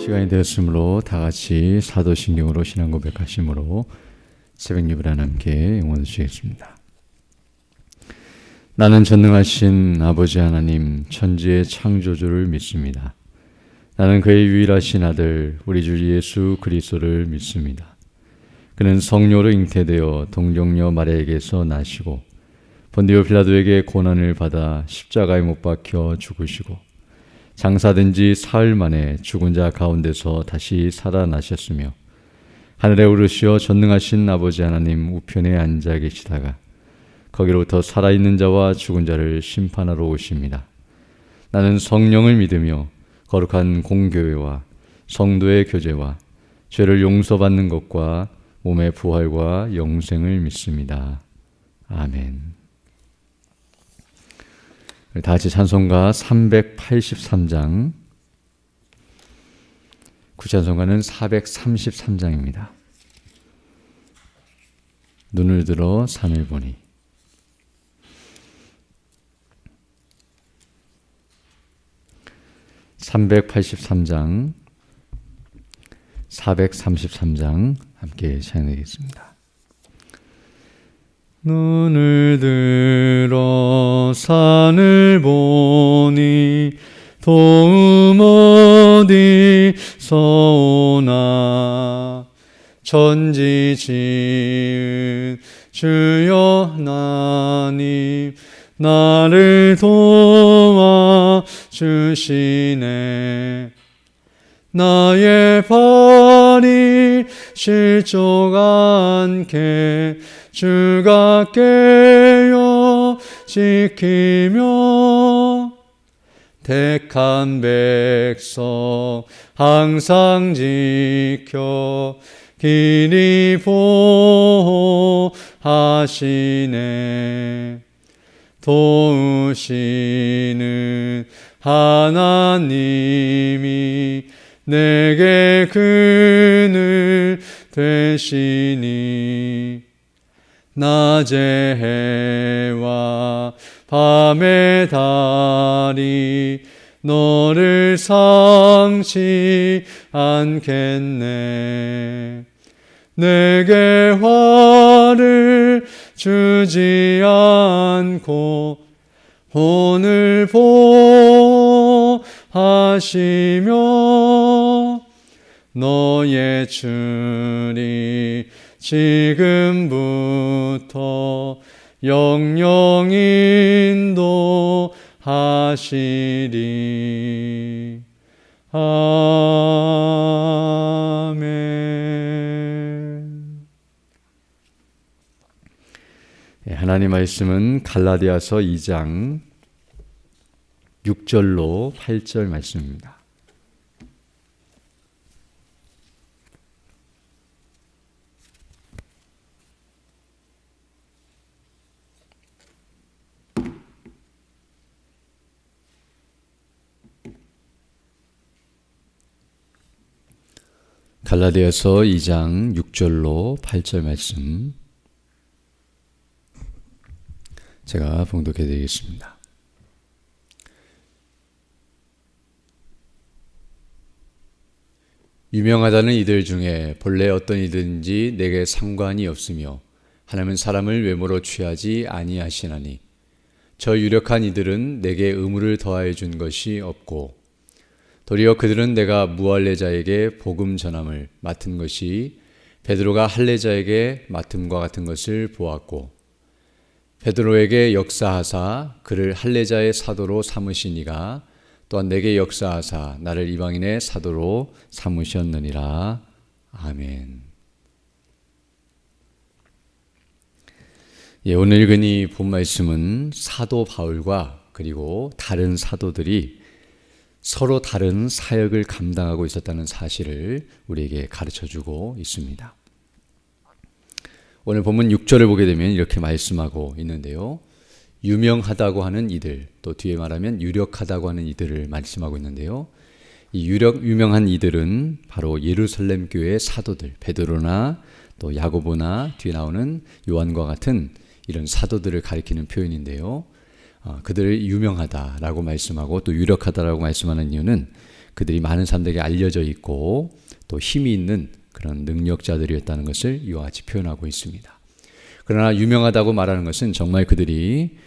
시간이 되었으므로 다 같이 사도신경으로 신앙 고백하심으로 새벽 예배랑 함께 응원해 주시겠습니다. 나는 전능하신 아버지 하나님 천지의 창조주를 믿습니다. 나는 그의 유일하신 아들 우리 주 예수 그리스도를 믿습니다. 그는 성령으로 잉태되어 동정녀 마리아에게서 나시고 본디오 빌라도에게 고난을 받아 십자가에 못 박혀 죽으시고 장사된 지 사흘 만에 죽은 자 가운데서 다시 살아나셨으며 하늘에 오르시어 전능하신 아버지 하나님 우편에 앉아 계시다가 거기로부터 살아있는 자와 죽은 자를 심판하러 오십니다. 나는 성령을 믿으며 거룩한 공교회와 성도의 교제와 죄를 용서받는 것과 몸의 부활과 영생을 믿습니다. 아멘. 다 같이 찬송가 383장, 구찬송가는 433장입니다. 눈을 들어 산을 보니. (383장) 433장 함께 찬양하겠습니다. 눈을 들어 산을 보니 도움 어디서 오나 천지 지은 주여 하나님 나를 도와주시네. 나의 발이 실족 않게 주가 깨어 지키며 택한 백성 항상 지켜 길이 보호하시네. 도우시는 하나님이 내게 그늘 되시니 낮의 해와 밤의 달이 너를 상치 않겠네. 내게 화를 주지 않고 오늘 보호하시며 너의 주리 지금부터 영영 인도하시리. 아멘. 하나님 말씀은 갈라디아서 2장 6절로 8절 말씀입니다. 갈라디아서 2장 6절로 8절 말씀 제가 봉독해 드리겠습니다. 유명하다는 이들 중에 본래 어떤 이든지 내게 상관이 없으며 하나님은 사람을 외모로 취하지 아니하시나니 저 유력한 이들은 내게 의무를 더하여 준 것이 없고 도리어 그들은 내가 무할례자에게 복음 전함을 맡은 것이 베드로가 할례자에게 맡음과 같은 것을 보았고 베드로에게 역사하사 그를 할례자의 사도로 삼으시니가 또한 내게 역사하사 나를 이방인의 사도로 삼으셨느니라. 아멘. 오늘 읽은 이 본 말씀은 사도 바울과 그리고 다른 사도들이 서로 다른 사역을 감당하고 있었다는 사실을 우리에게 가르쳐주고 있습니다. 오늘 본문 6절을 보게 되면 이렇게 말씀하고 있는데요. 유명하다고 하는 이들, 또 뒤에 말하면 유력하다고 하는 이들을 말씀하고 있는데요. 이 유명한 이들은 바로 예루살렘 교회의 사도들, 베드로나 또 야고보나 뒤에 나오는 요한과 같은 이런 사도들을 가리키는 표현인데요. 그들을 유명하다라고 말씀하고 또 유력하다라고 말씀하는 이유는 그들이 많은 사람들에게 알려져 있고 또 힘이 있는 그런 능력자들이었다는 것을 이와 같이 표현하고 있습니다. 그러나 유명하다고 말하는 것은 정말 그들이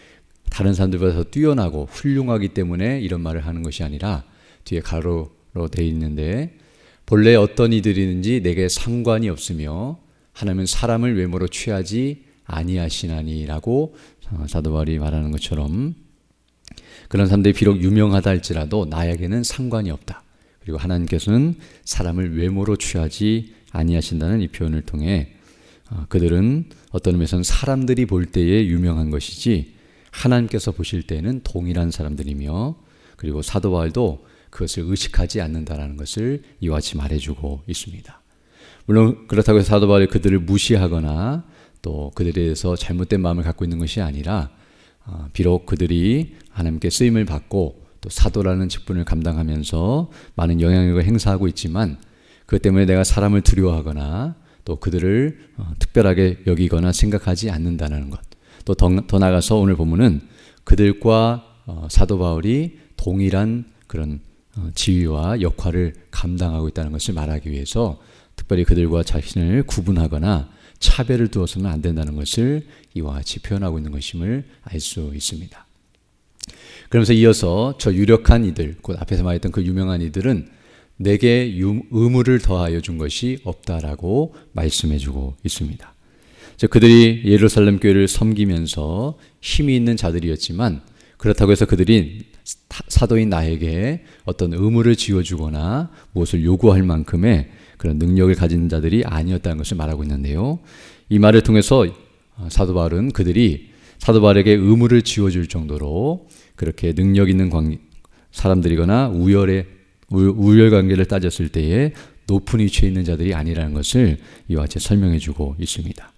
다른 사람들보다 더 뛰어나고 훌륭하기 때문에 이런 말을 하는 것이 아니라 뒤에 가로로 되어 있는데 본래 어떤 이들이든지 내게 상관이 없으며 하나님은 사람을 외모로 취하지 아니하시나니라고 사도 바울이 말하는 것처럼 그런 사람들이 비록 유명하다 할지라도 나에게는 상관이 없다. 그리고 하나님께서는 사람을 외모로 취하지 아니하신다는 이 표현을 통해 그들은 어떤 의미에서는 사람들이 볼 때에 유명한 것이지 하나님께서 보실 때는 동일한 사람들이며 그리고 사도 바울도 그것을 의식하지 않는다라는 것을 이와 같이 말해주고 있습니다. 물론 그렇다고 해서 사도 바울이 그들을 무시하거나 또 그들에 대해서 잘못된 마음을 갖고 있는 것이 아니라 비록 그들이 하나님께 쓰임을 받고 또 사도라는 직분을 감당하면서 많은 영향력을 행사하고 있지만 그것 때문에 내가 사람을 두려워하거나 또 그들을 특별하게 여기거나 생각하지 않는다는 것. 또 더 나아가서 오늘 본문은 그들과 사도 바울이 동일한 그런 지위와 역할을 감당하고 있다는 것을 말하기 위해서 특별히 그들과 자신을 구분하거나 차별을 두어서는 안 된다는 것을 이와 같이 표현하고 있는 것임을 알 수 있습니다. 그러면서 이어서 저 유력한 이들, 곧 앞에서 말했던 그 유명한 이들은 내게 의무를 더하여 준 것이 없다라고 말씀해 주고 있습니다. 즉 그들이 예루살렘 교회를 섬기면서 힘이 있는 자들이었지만 그렇다고 해서 그들이 사도인 나에게 어떤 의무를 지어주거나 무엇을 요구할 만큼의 그런 능력을 가진 자들이 아니었다는 것을 말하고 있는데요. 이 말을 통해서 사도 바울은 그들이 사도 바울에게 의무를 지어줄 정도로 그렇게 능력 있는 사람들이거나 우열 관계를 따졌을 때에 높은 위치에 있는 자들이 아니라는 것을 이와 같이 설명해 주고 있습니다.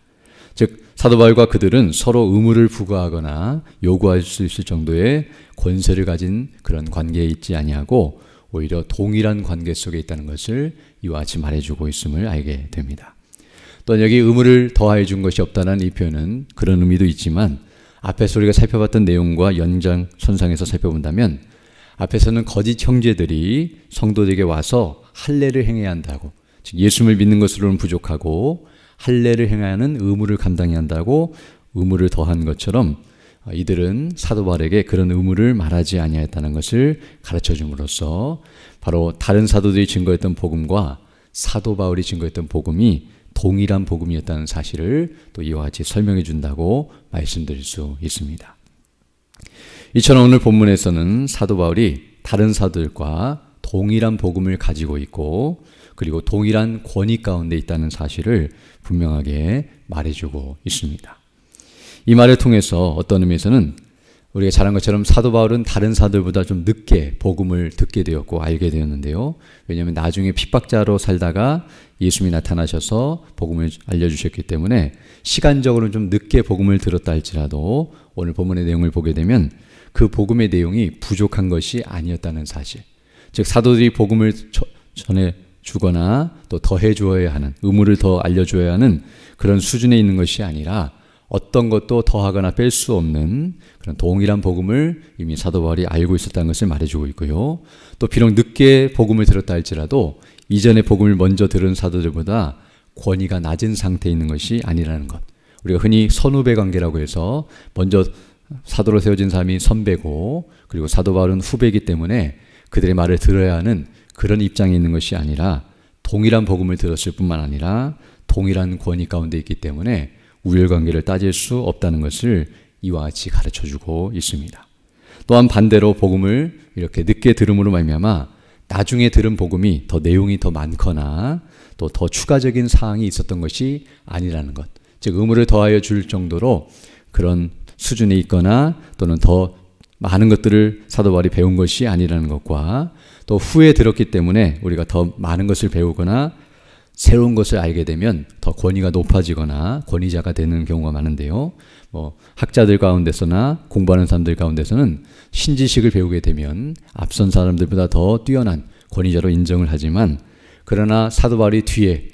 즉 사도 바울과 그들은 서로 의무를 부과하거나 요구할 수 있을 정도의 권세를 가진 그런 관계에 있지 아니하고 오히려 동일한 관계 속에 있다는 것을 이와 같이 말해주고 있음을 알게 됩니다. 또 여기 의무를 더하여 준 것이 없다는 이 표현은 그런 의미도 있지만 앞에서 우리가 살펴봤던 내용과 연장선상에서 살펴본다면 앞에서는 거짓 형제들이 성도들에게 와서 할례를 행해야 한다고, 즉 예수를 믿는 것으로는 부족하고 할례를 행해야 하는 의무를 감당해야 한다고 의무를 더한 것처럼 이들은 사도 바울에게 그런 의무를 말하지 아니하였다는 것을 가르쳐 줌으로써 바로 다른 사도들이 증거했던 복음과 사도 바울이 증거했던 복음이 동일한 복음이었다는 사실을 또 이와 같이 설명해 준다고 말씀드릴 수 있습니다. 이처럼 오늘 본문에서는 사도 바울이 다른 사도들과 동일한 복음을 가지고 있고 그리고 동일한 권위 가운데 있다는 사실을 분명하게 말해주고 있습니다. 이 말을 통해서 어떤 의미에서는 우리가 잘 한 것처럼 사도 바울은 다른 사도들보다 좀 늦게 복음을 듣게 되었고 알게 되었는데요. 왜냐하면 나중에 핍박자로 살다가 예수님이 나타나셔서 복음을 알려주셨기 때문에 시간적으로는 좀 늦게 복음을 들었다 할지라도 오늘 본문의 내용을 보게 되면 그 복음의 내용이 부족한 것이 아니었다는 사실, 즉 사도들이 복음을 전해 주거나 또 더해 주어야 하는, 의무를 더 알려줘야 하는 그런 수준에 있는 것이 아니라 어떤 것도 더하거나 뺄 수 없는 그런 동일한 복음을 이미 사도 바울이 알고 있었다는 것을 말해주고 있고요. 또 비록 늦게 복음을 들었다 할지라도 이전에 복음을 먼저 들은 사도들보다 권위가 낮은 상태에 있는 것이 아니라는 것. 우리가 흔히 선후배 관계라고 해서 먼저 사도로 세워진 사람이 선배고 그리고 사도 바울은 후배이기 때문에 그들의 말을 들어야 하는 그런 입장에 있는 것이 아니라 동일한 복음을 들었을 뿐만 아니라 동일한 권위 가운데 있기 때문에 우열관계를 따질 수 없다는 것을 이와 같이 가르쳐주고 있습니다. 또한 반대로 복음을 이렇게 늦게 들음으로 말미암아 나중에 들은 복음이 더 내용이 더 많거나 또 더 추가적인 사항이 있었던 것이 아니라는 것, 즉 의무를 더하여 줄 정도로 그런 수준에 있거나 또는 더 많은 것들을 사도 바울이 배운 것이 아니라는 것과 또 후에 들었기 때문에 우리가 더 많은 것을 배우거나 새로운 것을 알게 되면 더 권위가 높아지거나 권위자가 되는 경우가 많은데요. 학자들 가운데서나 공부하는 사람들 가운데서는 신지식을 배우게 되면 앞선 사람들보다 더 뛰어난 권위자로 인정을 하지만 그러나 사도 바울이 뒤에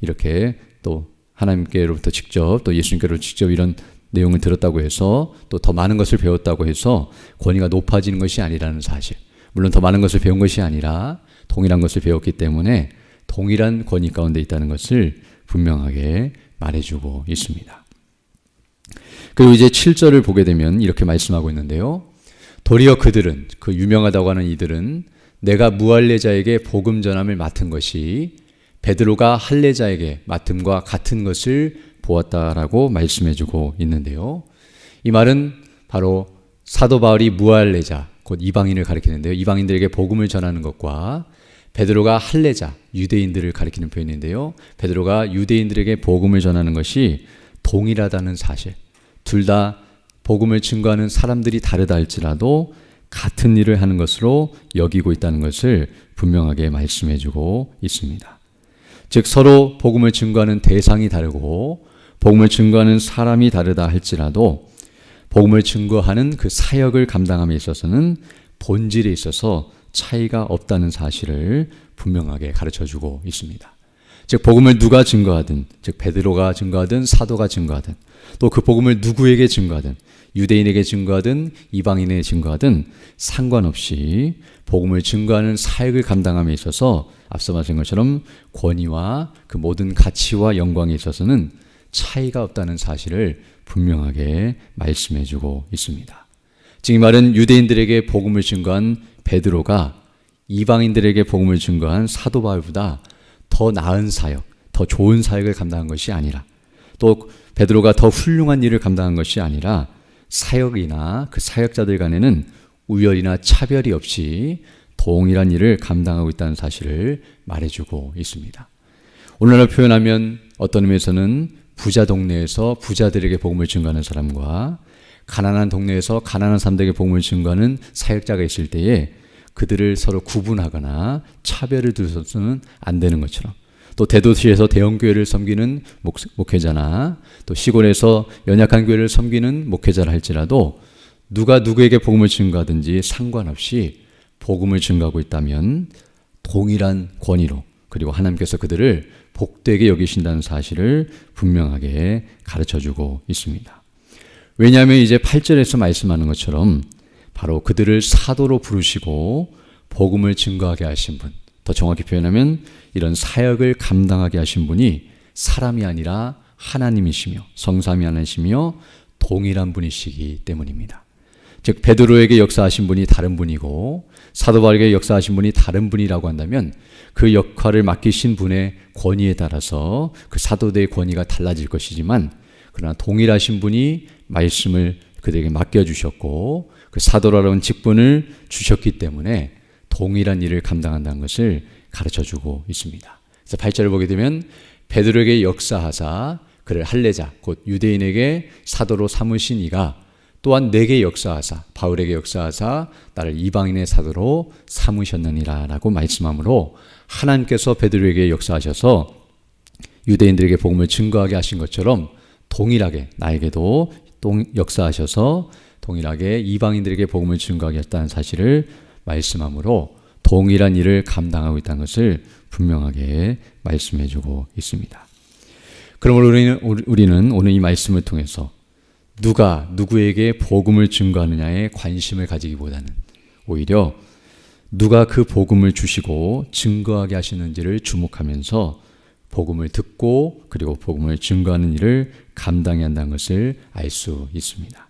이렇게 또 하나님께로부터 직접 또 예수님께로부터 직접 이런 내용을 들었다고 해서 또 더 많은 것을 배웠다고 해서 권위가 높아지는 것이 아니라는 사실, 물론 더 많은 것을 배운 것이 아니라 동일한 것을 배웠기 때문에 동일한 권위 가운데 있다는 것을 분명하게 말해주고 있습니다. 그리고 이제 7절을 보게 되면 이렇게 말씀하고 있는데요. 도리어 그들은, 그 유명하다고 하는 이들은 내가 무할례자에게 복음 전함을 맡은 것이 베드로가 할례자에게 맡음과 같은 것을 보았다라고 말씀해주고 있는데요. 이 말은 바로 사도 바울이 무할례자, 곧 이방인을 가리키는데요. 이방인들에게 복음을 전하는 것과 베드로가 할례자, 유대인들을 가리키는 표현인데요. 베드로가 유대인들에게 복음을 전하는 것이 동일하다는 사실, 둘 다 복음을 증거하는 사람들이 다르다 할지라도 같은 일을 하는 것으로 여기고 있다는 것을 분명하게 말씀해주고 있습니다. 즉 서로 복음을 증거하는 대상이 다르고 복음을 증거하는 사람이 다르다 할지라도 복음을 증거하는 그 사역을 감당함에 있어서는 본질에 있어서 차이가 없다는 사실을 분명하게 가르쳐주고 있습니다. 즉 복음을 누가 증거하든, 즉 베드로가 증거하든 사도가 증거하든 또 그 복음을 누구에게 증거하든, 유대인에게 증거하든 이방인에게 증거하든 상관없이 복음을 증거하는 사역을 감당함에 있어서 앞서 말씀한 것처럼 권위와 그 모든 가치와 영광에 있어서는 차이가 없다는 사실을 분명하게 말씀해주고 있습니다. 즉 이 말은 유대인들에게 복음을 증거한 베드로가 이방인들에게 복음을 증거한 사도 바울보다 더 나은 사역, 더 좋은 사역을 감당한 것이 아니라, 또 베드로가 더 훌륭한 일을 감당한 것이 아니라 사역이나 그 사역자들 간에는 우열이나 차별이 없이 동일한 일을 감당하고 있다는 사실을 말해주고 있습니다. 오늘날 표현하면 어떤 의미에서는 부자 동네에서 부자들에게 복음을 증거하는 사람과 가난한 동네에서 가난한 사람들에게 복음을 증거하는 사역자가 있을 때에 그들을 서로 구분하거나 차별을 두서는 안 되는 것처럼, 또 대도시에서 대형교회를 섬기는 목회자나 또 시골에서 연약한 교회를 섬기는 목회자라 할지라도 누가 누구에게 복음을 증거하든지 상관없이 복음을 증거하고 있다면 동일한 권위로, 그리고 하나님께서 그들을 복되게 여기신다는 사실을 분명하게 가르쳐주고 있습니다. 왜냐하면 이제 8절에서 말씀하는 것처럼 바로 그들을 사도로 부르시고 복음을 증거하게 하신 분, 더 정확히 표현하면 이런 사역을 감당하게 하신 분이 사람이 아니라 하나님이시며 성삼위 하나님이시며 동일한 분이시기 때문입니다. 즉 베드로에게 역사하신 분이 다른 분이고 사도 바울에게 역사하신 분이 다른 분이라고 한다면 그 역할을 맡기신 분의 권위에 따라서 그 사도들의 권위가 달라질 것이지만, 그러나 동일하신 분이 말씀을 그들에게 맡겨주셨고 그 사도라는 직분을 주셨기 때문에 동일한 일을 감당한다는 것을 가르쳐주고 있습니다. 그래서 8절을 보게 되면 베드로에게 역사하사 그를 할례자 곧 유대인에게 사도로 삼으신 이가 또한 내게 역사하사 바울에게 역사하사 나를 이방인의 사도로 삼으셨느니라 라고 말씀하므로 하나님께서 베드로에게 역사하셔서 유대인들에게 복음을 증거하게 하신 것처럼 동일하게 나에게도 역사하셔서 동일하게 이방인들에게 복음을 증거하게 했다는 사실을 말씀하므로 동일한 일을 감당하고 있다는 것을 분명하게 말씀해주고 있습니다. 그러므로 우리는 오늘 이 말씀을 통해서 누가 누구에게 복음을 증거하느냐에 관심을 가지기보다는 오히려 누가 그 복음을 주시고 증거하게 하시는지를 주목하면서 복음을 듣고 그리고 복음을 증거하는 일을 감당해야 한다는 것을 알 수 있습니다.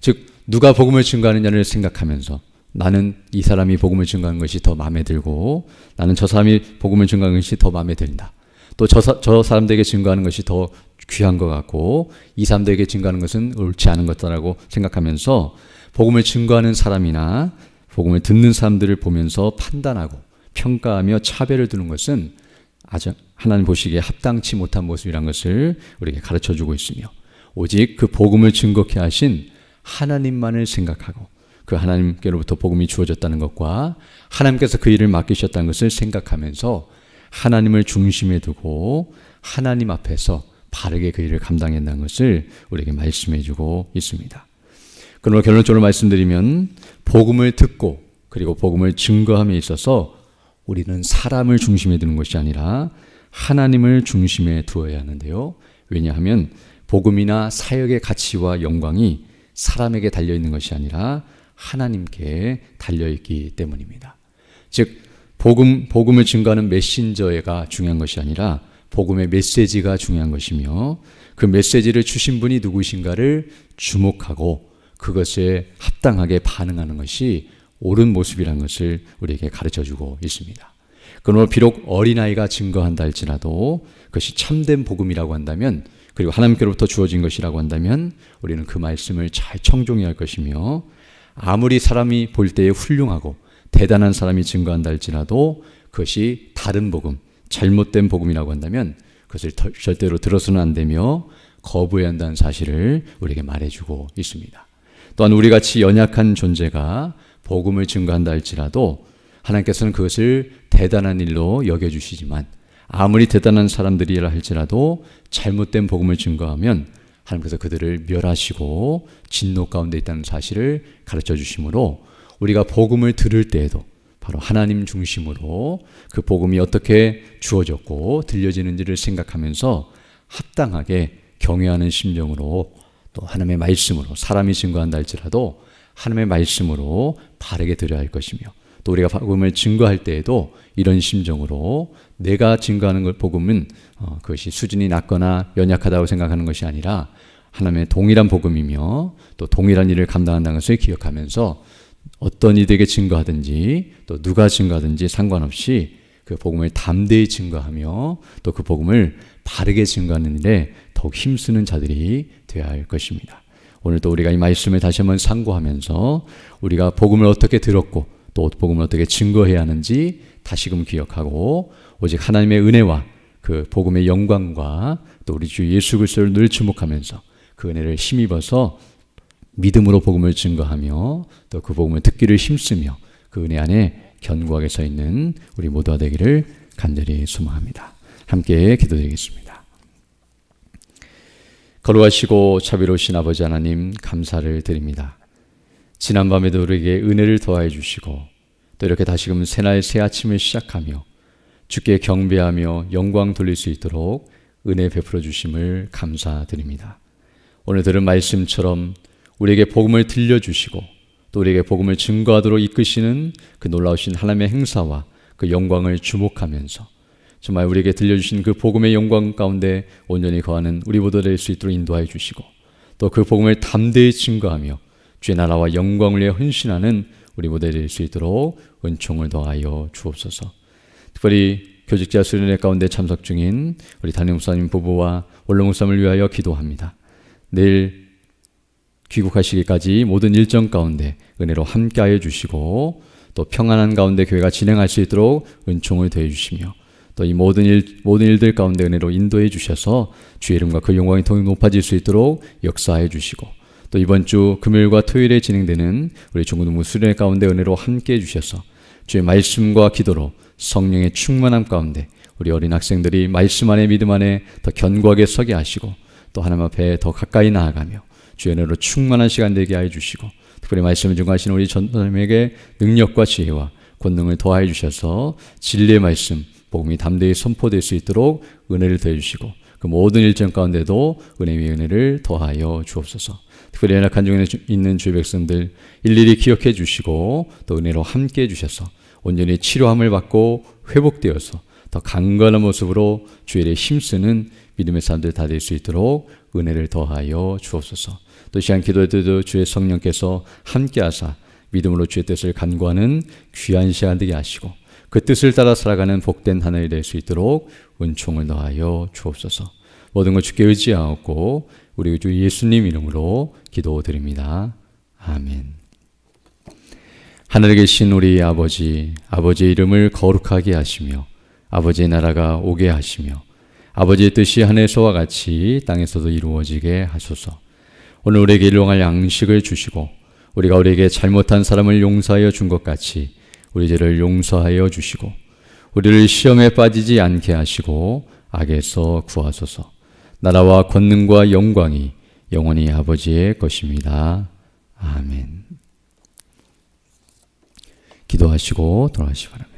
즉 누가 복음을 증거하느냐를 생각하면서 나는 이 사람이 복음을 증거하는 것이 더 마음에 들고 나는 저 사람이 복음을 증거하는 것이 더 마음에 든다. 또 저 사람들에게 증거하는 것이 더 귀한 것 같고 이 사람들에게 증거하는 것은 옳지 않은 것다라고 생각하면서 복음을 증거하는 사람이나 복음을 듣는 사람들을 보면서 판단하고 평가하며 차별을 두는 것은 아주 하나님 보시기에 합당치 못한 모습이라는 것을 우리에게 가르쳐주고 있으며 오직 그 복음을 증거케 하신 하나님만을 생각하고 그 하나님께로부터 복음이 주어졌다는 것과 하나님께서 그 일을 맡기셨다는 것을 생각하면서 하나님을 중심에 두고 하나님 앞에서 바르게 그 일을 감당해야 한다는 것을 우리에게 말씀해주고 있습니다. 그러므로 결론적으로 말씀드리면 복음을 듣고 그리고 복음을 증거함에 있어서 우리는 사람을 중심에 두는 것이 아니라 하나님을 중심에 두어야 하는데요. 왜냐하면 복음이나 사역의 가치와 영광이 사람에게 달려있는 것이 아니라 하나님께 달려있기 때문입니다. 즉 복음을 증거하는 메신저가 중요한 것이 아니라 복음의 메시지가 중요한 것이며 그 메시지를 주신 분이 누구신가를 주목하고 그것에 합당하게 반응하는 것이 옳은 모습이라는 것을 우리에게 가르쳐주고 있습니다. 그러나 비록 어린아이가 증거한다 할지라도 그것이 참된 복음이라고 한다면 그리고 하나님께로부터 주어진 것이라고 한다면 우리는 그 말씀을 잘 청종해야 할 것이며 아무리 사람이 볼 때에 훌륭하고 대단한 사람이 증거한다 할지라도 그것이 다른 복음, 잘못된 복음이라고 한다면 그것을 절대로 들어서는 안 되며 거부해야 한다는 사실을 우리에게 말해주고 있습니다. 또한 우리같이 연약한 존재가 복음을 증거한다 할지라도 하나님께서는 그것을 대단한 일로 여겨주시지만 아무리 대단한 사람들이라 할지라도 잘못된 복음을 증거하면 하나님께서 그들을 멸하시고 진노 가운데 있다는 사실을 가르쳐 주시므로 우리가 복음을 들을 때에도 바로 하나님 중심으로 그 복음이 어떻게 주어졌고 들려지는지를 생각하면서 합당하게 경외하는 심정으로 또 하나님의 말씀으로 사람이 증거한다 할지라도 하나님의 말씀으로 바르게 들어야 할 것이며 또 우리가 복음을 증거할 때에도 이런 심정으로 내가 증거하는 것 복음은 그것이 수준이 낮거나 연약하다고 생각하는 것이 아니라 하나님의 동일한 복음이며 또 동일한 일을 감당한다는 것을 기억하면서 어떤 이들에게 증거하든지 또 누가 증거하든지 상관없이 그 복음을 담대히 증거하며 또 그 복음을 바르게 증거하는 일에 더욱 힘쓰는 자들이 되어야 할 것입니다. 오늘 또 우리가 이 말씀을 다시 한번 상고하면서 우리가 복음을 어떻게 들었고 또 복음을 어떻게 증거해야 하는지 다시금 기억하고 오직 하나님의 은혜와 그 복음의 영광과 또 우리 주 예수 그리스도를 늘 주목하면서 그 은혜를 힘입어서 믿음으로 복음을 증거하며 또 그 복음을 듣기를 힘쓰며 그 은혜 안에 견고하게 서 있는 우리 모두가 되기를 간절히 소망합니다. 함께 기도드리겠습니다. 거룩하시고 자비로우신 아버지 하나님 감사를 드립니다. 지난밤에도 우리에게 은혜를 더하여 주시고 또 이렇게 다시금 새날 새 아침을 시작하며 주께 경배하며 영광 돌릴 수 있도록 은혜 베풀어 주심을 감사드립니다. 오늘 들은 말씀처럼 우리에게 복음을 들려주시고 또 우리에게 복음을 증거하도록 이끄시는 그 놀라우신 하나님의 행사와 그 영광을 주목하면서 정말 우리에게 들려주신 그 복음의 영광 가운데 온전히 거하는 우리 모두 될 수 있도록 인도하여 주시고 또 그 복음을 담대히 증거하며 주의 나라와 영광을 위해 헌신하는 우리 모두 될 수 있도록 은총을 더하여 주옵소서. 특별히 교직자 수련회 가운데 참석 중인 우리 담임 목사님 부부와 원로 목사님을 위하여 기도합니다. 내일 귀국하시기까지 모든 일정 가운데 은혜로 함께하여 주시고 또 평안한 가운데 교회가 진행할 수 있도록 은총을 더해 주시며 또 이 모든 일들 가운데 은혜로 인도해 주셔서 주의 이름과 그 영광이 더 높아질 수 있도록 역사해 주시고 또 이번 주 금요일과 토요일에 진행되는 우리 중고등부 수련회 가운데 은혜로 함께해 주셔서 주의 말씀과 기도로 성령의 충만함 가운데 우리 어린 학생들이 말씀 안에 믿음 안에 더 견고하게 서게 하시고 또 하나님 앞에 더 가까이 나아가며 주의 은혜로 충만한 시간 되게 하여 주시고 특별히 말씀을 증거하시는 우리 전도사님에게 능력과 지혜와 권능을 더하여 주셔서 진리의 말씀, 복음이 담대히 선포될 수 있도록 은혜를 더해 주시고 그 모든 일정 가운데도 은혜 위에 은혜를 더하여 주옵소서. 특별히 연약한 중에 있는 주의 백성들 일일이 기억해 주시고 또 은혜로 함께해 주셔서 온전히 치료함을 받고 회복되어서 더 강건한 모습으로 주의 일에 힘쓰는 믿음의 사람들 다 될 수 있도록 은혜를 더하여 주옵소서. 또 이 시간 기도할 때도 주의 성령께서 함께하사 믿음으로 주의 뜻을 간구하는 귀한 시간 되게 하시고 그 뜻을 따라 살아가는 복된 하늘이 될 수 있도록 은총을 더하여 주옵소서. 모든 것 주께 의지하옵고 우리 주 예수님 이름으로 기도드립니다. 아멘. 하늘에 계신 우리 아버지, 아버지의 이름을 거룩하게 하시며 아버지의 나라가 오게 하시며 아버지의 뜻이 하늘에서와 같이 땅에서도 이루어지게 하소서. 오늘 우리에게 일용할 양식을 주시고 우리가 우리에게 잘못한 사람을 용서하여 준 것 같이 우리 죄를 용서하여 주시고 우리를 시험에 빠지지 않게 하시고 악에서 구하소서. 나라와 권능과 영광이 영원히 아버지의 것입니다. 아멘. 기도하시고 돌아가시기 바랍니다.